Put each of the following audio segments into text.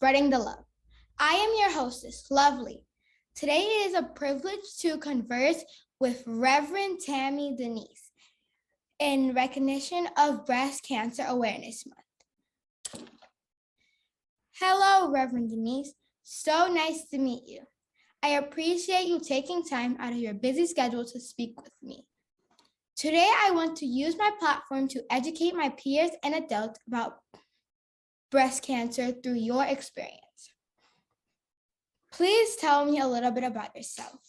spreading the love. I am your hostess, Lovely. Today it is a privilege to converse with Reverend Tammie Denyse in recognition of Breast Cancer Awareness Month. Hello, Reverend Denyse. So nice to meet you. I appreciate you taking time out of your busy schedule to speak with me. Today, I want to use my platform to educate my peers and adults about breast cancer through your experience. Please tell me a little bit about yourself.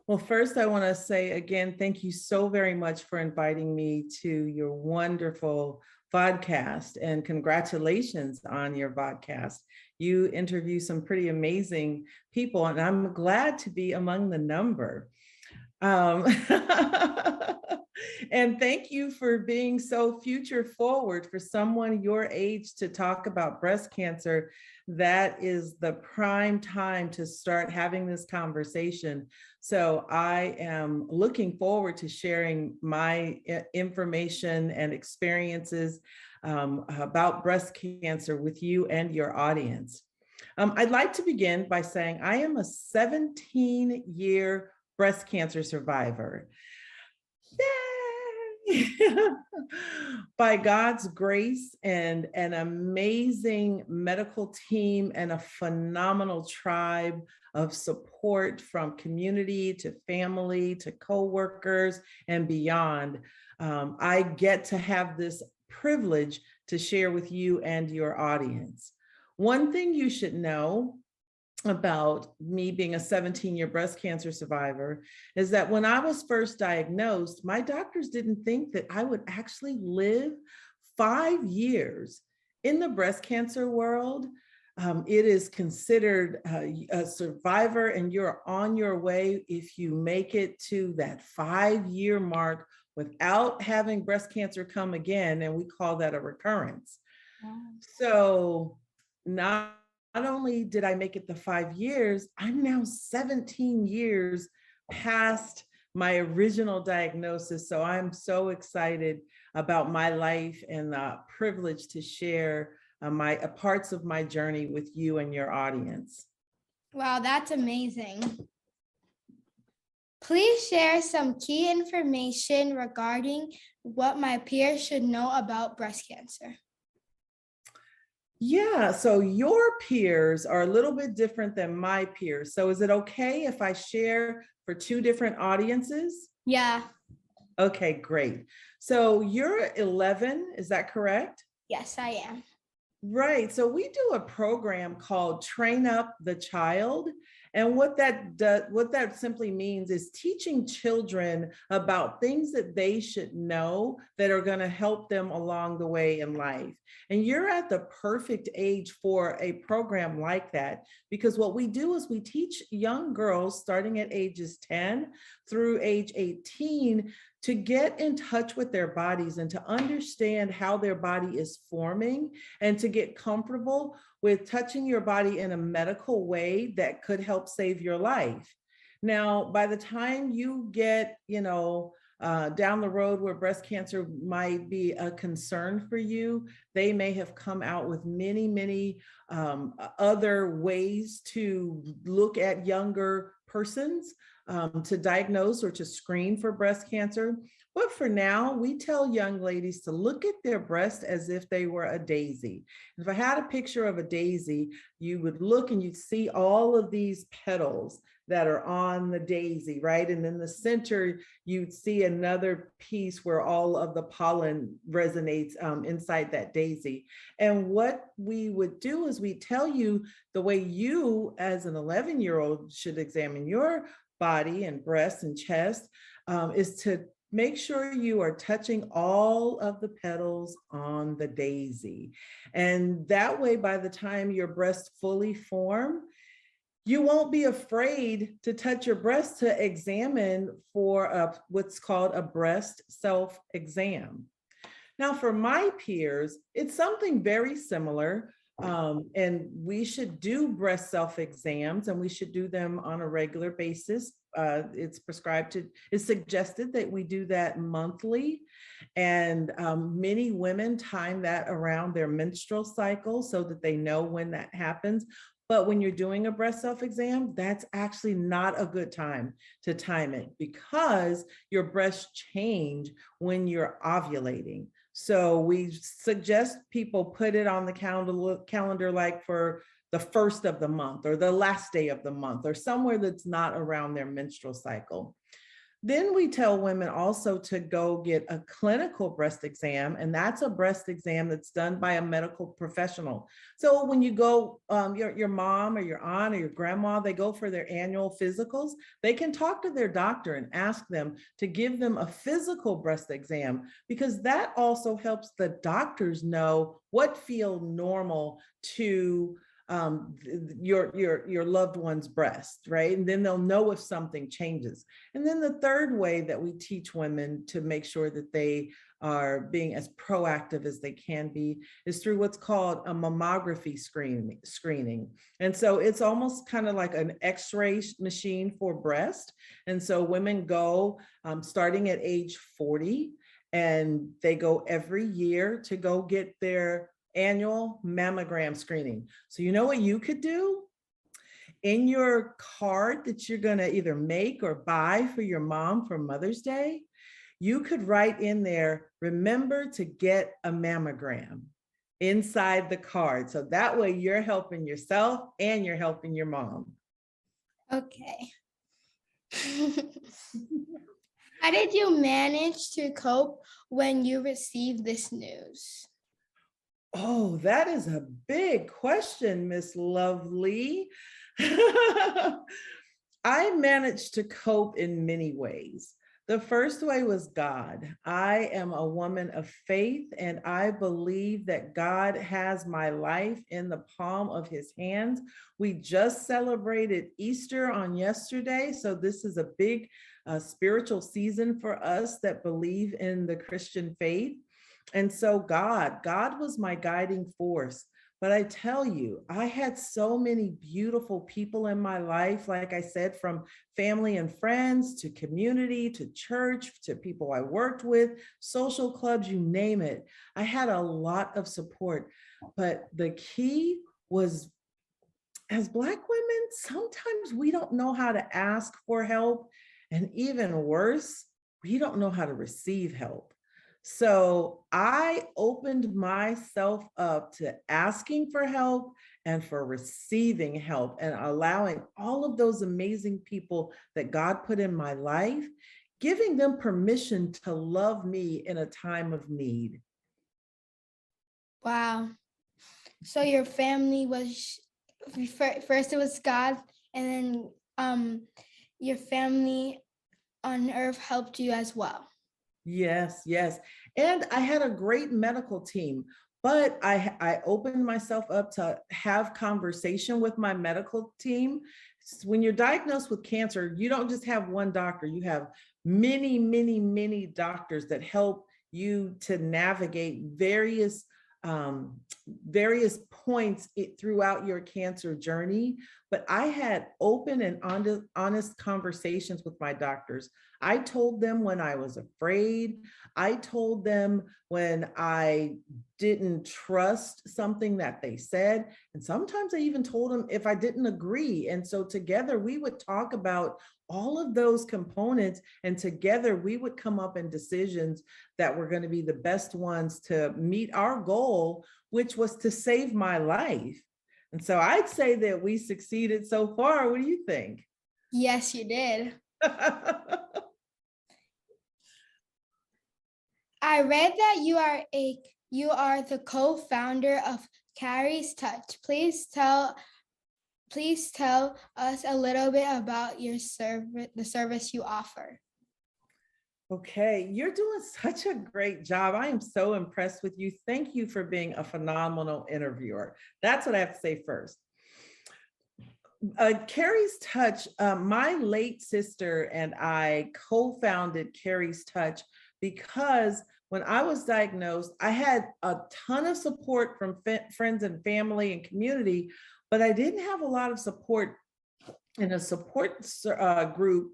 Well, first, I want to say again, thank you so very much for inviting me to your wonderful vodcast, and congratulations on your vodcast. You interview some pretty amazing people, and I'm glad to be among the number. And thank you for being so future forward for someone your age to talk about breast cancer. That is the prime time to start having this conversation. So I am looking forward to sharing my information and experiences about breast cancer with you and your audience. I'd like to begin by saying I am a 17-year breast cancer survivor. Yay! By God's grace and an amazing medical team and a phenomenal tribe of support from community to family to coworkers and beyond, I get to have this privilege to share with you and your audience. One thing you should know about me being a 17-year breast cancer survivor is that when I was first diagnosed, my doctors didn't think that I would actually live 5 years. In the breast cancer world, it is considered a survivor, and you're on your way if you make it to that 5-year mark without having breast cancer come again, and we call that a recurrence. Wow. So not only did I make it the 5 years, I'm now 17 years past my original diagnosis. So I'm so excited about my life and the privilege to share parts of my journey with you and your audience. Wow, that's amazing. Please share some key information regarding what my peers should know about breast cancer. Yeah, so your peers are a little bit different than my peers. So is it okay if I share for 2 different audiences? Yeah. Okay, great. So you're 11, is that correct? Yes, I am. Right. So we do a program called Train Up the Child. And what that simply means is teaching children about things that they should know that are going to help them along the way in life. And you're at the perfect age for a program like that, because what we do is we teach young girls starting at ages 10 through age 18 to get in touch with their bodies and to understand how their body is forming, and to get comfortable with touching your body in a medical way that could help save your life. Now, by the time you get, down the road where breast cancer might be a concern for you, they may have come out with many other ways to look at younger persons to diagnose or to screen for breast cancer. But for now, we tell young ladies to look at their breast as if they were a daisy. If I had a picture of a daisy, you would look and you'd see all of these petals that are on the daisy, right? And in the center, you'd see another piece where all of the pollen resonates inside that daisy. And what we would do is we tell you the way you, as an 11-year-old, should examine your body and breast and chest is to make sure you are touching all of the petals on the daisy. And that way, by the time your breasts fully form, you won't be afraid to touch your breast to examine for what's called a breast self-exam. Now, for my peers, it's something very similar. And we should do breast self-exams, and we should do them on a regular basis. It's suggested that we do that monthly. And many women time that around their menstrual cycle so that they know when that happens. But when you're doing a breast self-exam, that's actually not a good time to time it, because your breasts change when you're ovulating. So we suggest people put it on the calendar like for the first of the month or the last day of the month, or somewhere that's not around their menstrual cycle. Then we tell women also to go get a clinical breast exam, and that's a breast exam that's done by a medical professional. So when you go, your mom or your aunt or your grandma, they go for their annual physicals, they can talk to their doctor and ask them to give them a physical breast exam, because that also helps the doctors know what feels normal to your loved one's breast, right? And then they'll know if something changes. And then the third way that we teach women to make sure that they are being as proactive as they can be is through what's called a mammography screening. And so it's almost kind of like an X-ray machine for breast. And so women go starting at age 40, and they go every year to go get their annual mammogram screening. So you know what you could do? In your card that you're going to either make or buy for your mom for Mother's Day, you could write in there, remember to get a mammogram, inside the card. So that way you're helping yourself and you're helping your mom. Okay. How did you manage to cope when you received this news? Oh, that is a big question, Miss Lovely. I managed to cope in many ways. The first way was God. I am a woman of faith, and I believe that God has my life in the palm of his hands. We just celebrated Easter on yesterday, so this is a big spiritual season for us that believe in the Christian faith. And so God was my guiding force. But I tell you, I had so many beautiful people in my life, like I said, from family and friends to community to church to people I worked with, social clubs, you name it. I had a lot of support. But the key was, as Black women, sometimes we don't know how to ask for help. And even worse, we don't know how to receive help. So I opened myself up to asking for help and for receiving help, and allowing all of those amazing people that God put in my life, giving them permission to love me in a time of need. Wow. So your family was, first it was God, and then your family on earth helped you as well. Yes, yes. And I had a great medical team, but I opened myself up to have conversation with my medical team. When you're diagnosed with cancer, you don't just have one doctor, you have many, many, many doctors that help you to navigate various points throughout your cancer journey. But I had open and honest conversations with my doctors. I told them when I was afraid. I told them when I didn't trust something that they said. And sometimes I even told them if I didn't agree. And so together we would talk about all of those components, and together we would come up in decisions that were going to be the best ones to meet our goal, which was to save my life. And so I'd say that we succeeded so far. What do you think? Yes, you did. I read that you are the co-founder of Carrie's Touch. Please tell us a little bit about your the service you offer. Okay, you're doing such a great job. I am so impressed with you. Thank you for being a phenomenal interviewer. That's what I have to say first. Carrie's Touch, my late sister and I co-founded Carrie's Touch because when I was diagnosed, I had a ton of support from friends and family and community, but I didn't have a lot of support in a support group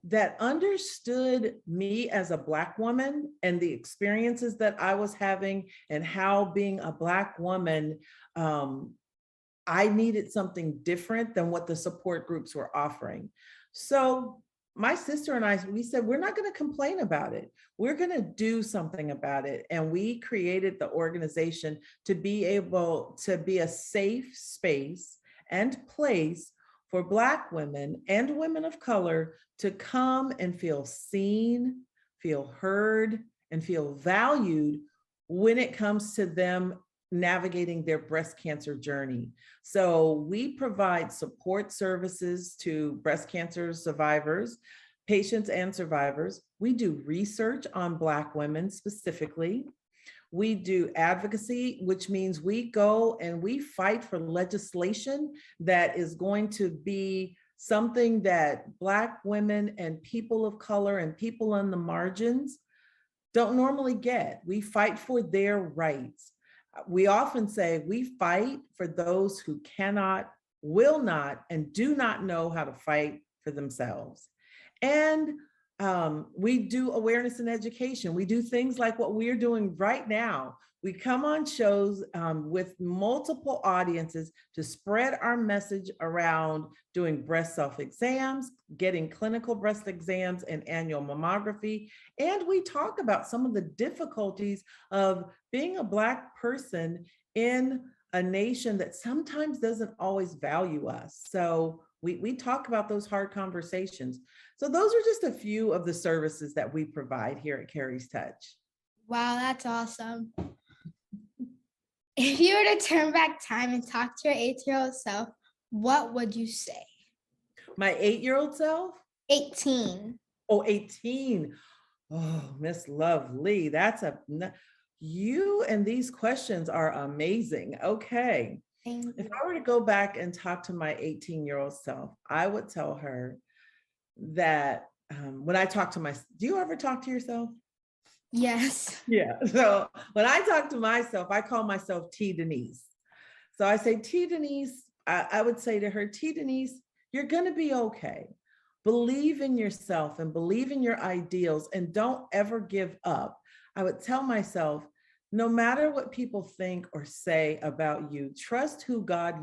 that understood me as a Black woman and the experiences that I was having, and how being a Black woman, I needed something different than what the support groups were offering. So my sister and I, we said, we're not going to complain about it. We're going to do something about it. And we created the organization to be able to be a safe space and place for Black women and women of color to come and feel seen, feel heard, and feel valued when it comes to them navigating their breast cancer journey. So we provide support services to breast cancer survivors, patients and survivors. We do research on Black women specifically. We do advocacy, which means we go and we fight for legislation that is going to be something that Black women and people of color and people on the margins don't normally get. We fight for their rights. We often say we fight for those who cannot, will not, and do not know how to fight for themselves. And we do awareness and education. We do things like what we're doing right now. We come on shows with multiple audiences to spread our message around doing breast self-exams, getting clinical breast exams and annual mammography. And we talk about some of the difficulties of being a Black person in a nation that sometimes doesn't always value us. So we talk about those hard conversations. So those are just a few of the services that we provide here at Carrie's Touch. Wow, that's awesome. If you were to turn back time and talk to your 8-year-old self, what would you say? My 8-year-old self? 18. Oh, 18. Oh, Miss Lovely, you and these questions are amazing. Okay. If I were to go back and talk to my 18-year-old self, I would tell her that when I talk to do you ever talk to yourself? Yes. Yeah. So when I talk to myself, I call myself T Denyse. So I say, T Denyse, I would say to her, T Denyse, you're going to be okay. Believe in yourself and believe in your ideals and don't ever give up. I would tell myself, no matter what people think or say about you, trust who God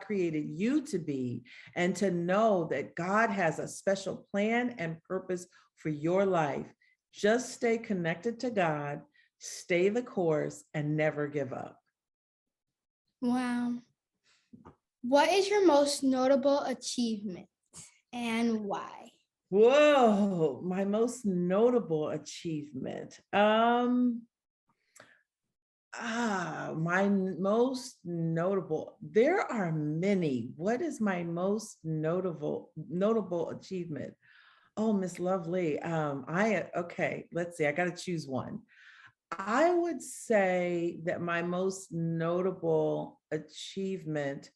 created you to be, and to know that God has a special plan and purpose for your life. Just stay connected to God, stay the course, and never give up. Wow. What is your most notable achievement and why? Whoa, my most notable achievement. My most notable, there are many. What is my most notable achievement? Oh, Miss Lovely. Okay, let's see. I got to choose one. I would say that my most notable achievement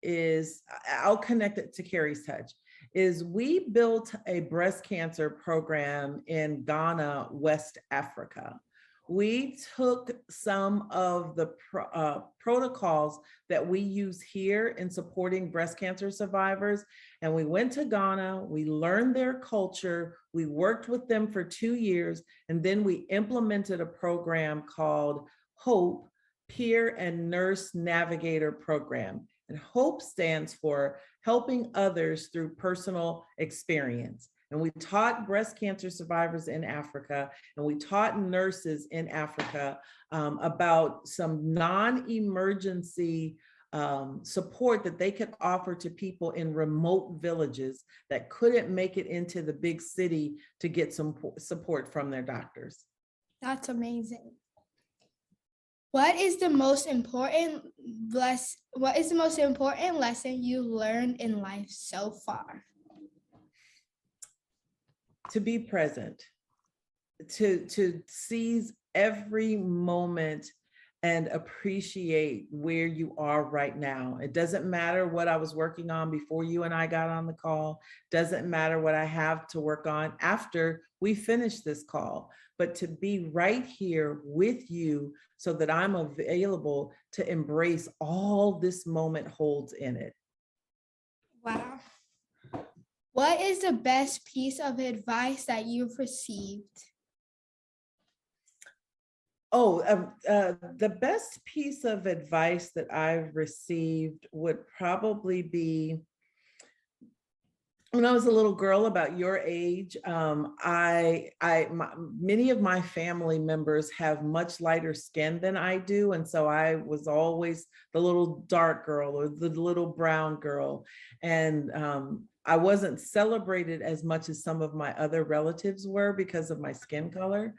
is, I'll connect it to Carrie's Touch, is we built a breast cancer program in Ghana, West Africa. We took some of the protocols that we use here in supporting breast cancer survivors, and we went to Ghana, we learned their culture, we worked with them for 2 years, and then we implemented a program called HOPE, Peer and Nurse Navigator Program. And HOPE stands for Helping Others Through Personal Experience. And we taught breast cancer survivors in Africa, and we taught nurses in Africa about some non-emergency support that they could offer to people in remote villages that couldn't make it into the big city to get some support from their doctors. That's amazing. What is the most important lesson you learned in life so far? To be present, to seize every moment and appreciate where you are right now. It doesn't matter what I was working on before you and I got on the call. Doesn't matter what I have to work on after we finish this call, but to be right here with you so that I'm available to embrace all this moment holds in it. Wow. What is the best piece of advice that you've received? The best piece of advice that I've received would probably be when I was a little girl about your age. Many of my family members have much lighter skin than I do. And so I was always the little dark girl or the little brown girl. And I wasn't celebrated as much as some of my other relatives were because of my skin color.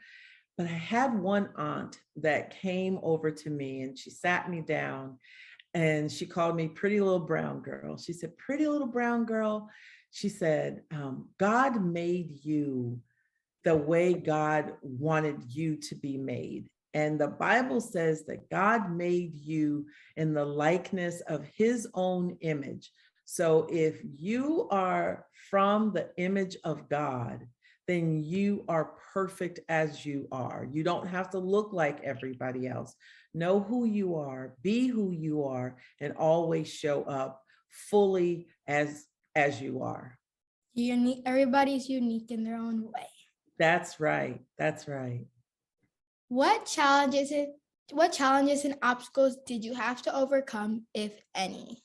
But I had one aunt that came over to me and she sat me down and she called me pretty little brown girl. She said, pretty little brown girl. She said, God made you the way God wanted you to be made. And the Bible says that God made you in the likeness of his own image. So if you are from the image of God, then you are perfect as you are. You don't have to look like everybody else. Know who you are, be who you are, and always show up fully as you are. Unique. Everybody's unique in their own way. That's right. That's right. What challenges and obstacles did you have to overcome, if any?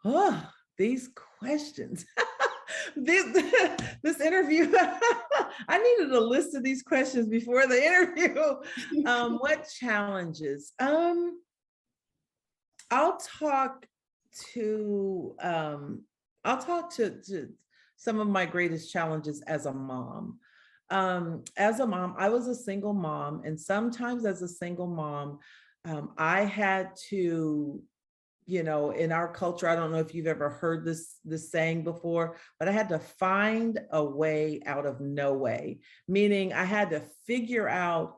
Oh, these questions. this interview, I needed a list of these questions before the interview. What challenges? I'll talk to some of my greatest challenges as a mom. As a mom, I was a single mom, and sometimes as a single mom, I had to, in our culture, I don't know if you've ever heard this saying before, but I had to find a way out of no way, meaning I had to figure out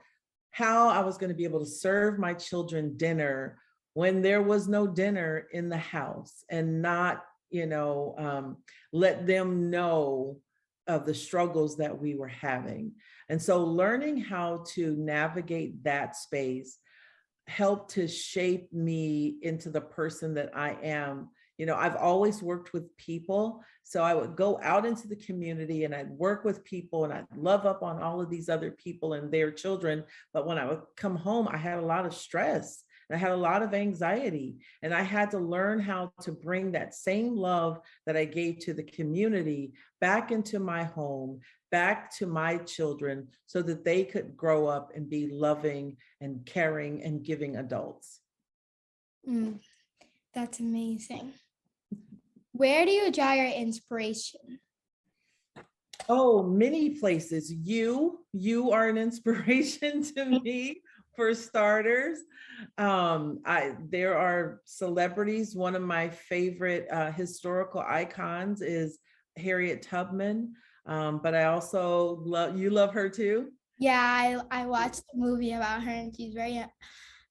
how I was going to be able to serve my children dinner when there was no dinner in the house, and not, let them know of the struggles that we were having. And so learning how to navigate that space helped to shape me into the person that I am. I've always worked with people. So I would go out into the community and I'd work with people and I'd love up on all of these other people and their children. But when I would come home, I had a lot of stress and I had a lot of anxiety. And I had to learn how to bring that same love that I gave to the community back into my home, back to my children, so that they could grow up and be loving and caring and giving adults. That's amazing. Where do you draw your inspiration? Oh, many places. You are an inspiration to me, for starters. There are celebrities. One of my favorite historical icons is Harriet Tubman. But I also love her too. Yeah, I watched the movie about her, and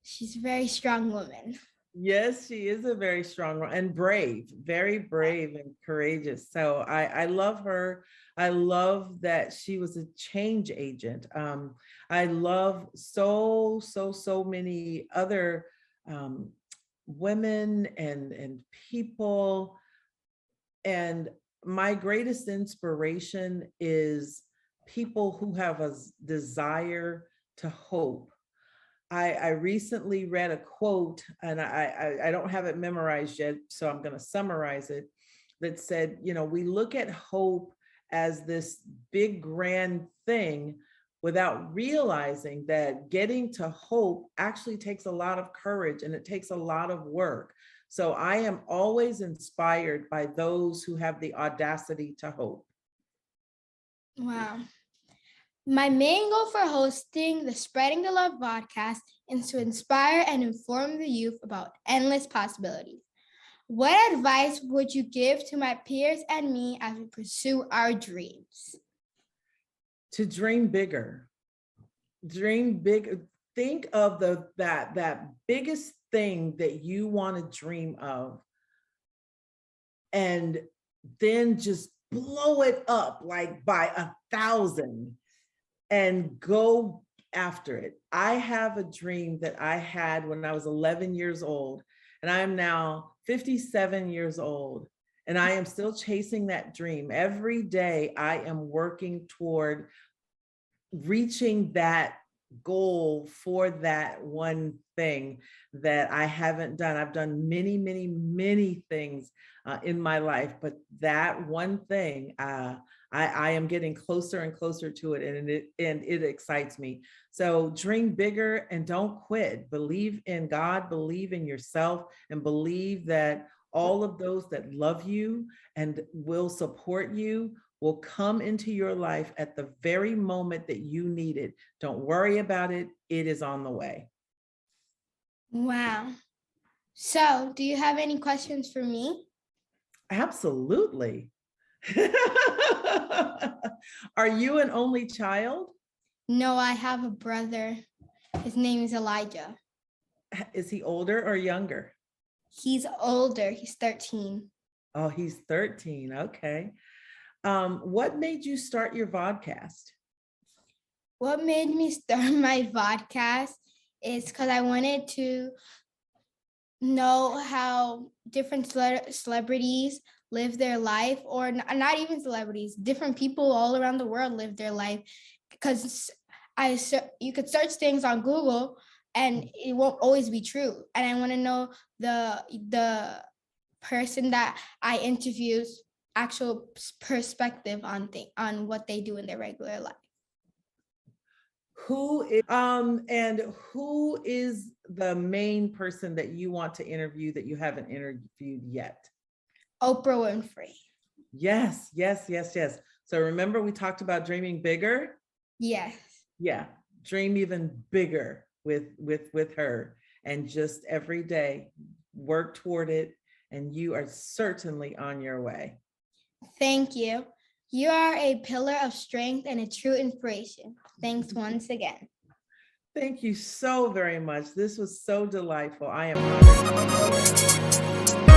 she's a very strong woman. Yes, she is a very strong and brave, very brave and courageous. So I love her. I love that she was a change agent. I love so many other women and people. And my greatest inspiration is people who have a desire to hope. I recently read a quote, and I don't have it memorized yet, so I'm going to summarize it, that said, we look at hope as this big grand thing without realizing that getting to hope actually takes a lot of courage and it takes a lot of work. So I am always inspired by those who have the audacity to hope. Wow. My main goal for hosting the Spreading the Love vodcast is to inspire and inform the youth about endless possibilities. What advice would you give to my peers and me as we pursue our dreams? To dream bigger. Dream big. think of that biggest thing that you want to dream of, and then just blow it up like by 1,000 and go after it. I have a dream that I had when I was 11 years old, and I am now 57 years old, and I am still chasing that dream. Every day I am working toward reaching that goal for that one thing that I haven't done. I've done many, many, many things in my life, but that one thing, I am getting closer and closer to it, and it excites me. So dream bigger and don't quit. Believe in God, believe in yourself, and believe that all of those that love you and will support you will come into your life at the very moment that you need it. Don't worry about it. It is on the way. Wow. So, do you have any questions for me? Absolutely. Are you an only child? No, I have a brother. His name is Elijah. Is he older or younger? He's older. He's 13. Oh, he's 13. Okay. What made you start your vodcast? What made me start my vodcast is because I wanted to know how different celebrities live their life, or not even celebrities, different people all around the world live their life, because you could search things on Google and it won't always be true. And I want to know the person that I interview's actual perspective on what they do in their regular life. And who is the main person that you want to interview that you haven't interviewed yet? Oprah Winfrey. Yes, yes, yes, yes. So remember we talked about dreaming bigger? Yes. Yeah, dream even bigger with her, and just every day work toward it, and you are certainly on your way. Thank you. You are a pillar of strength and a true inspiration. Thanks once again. Thank you so very much. This was so delightful. I am honored.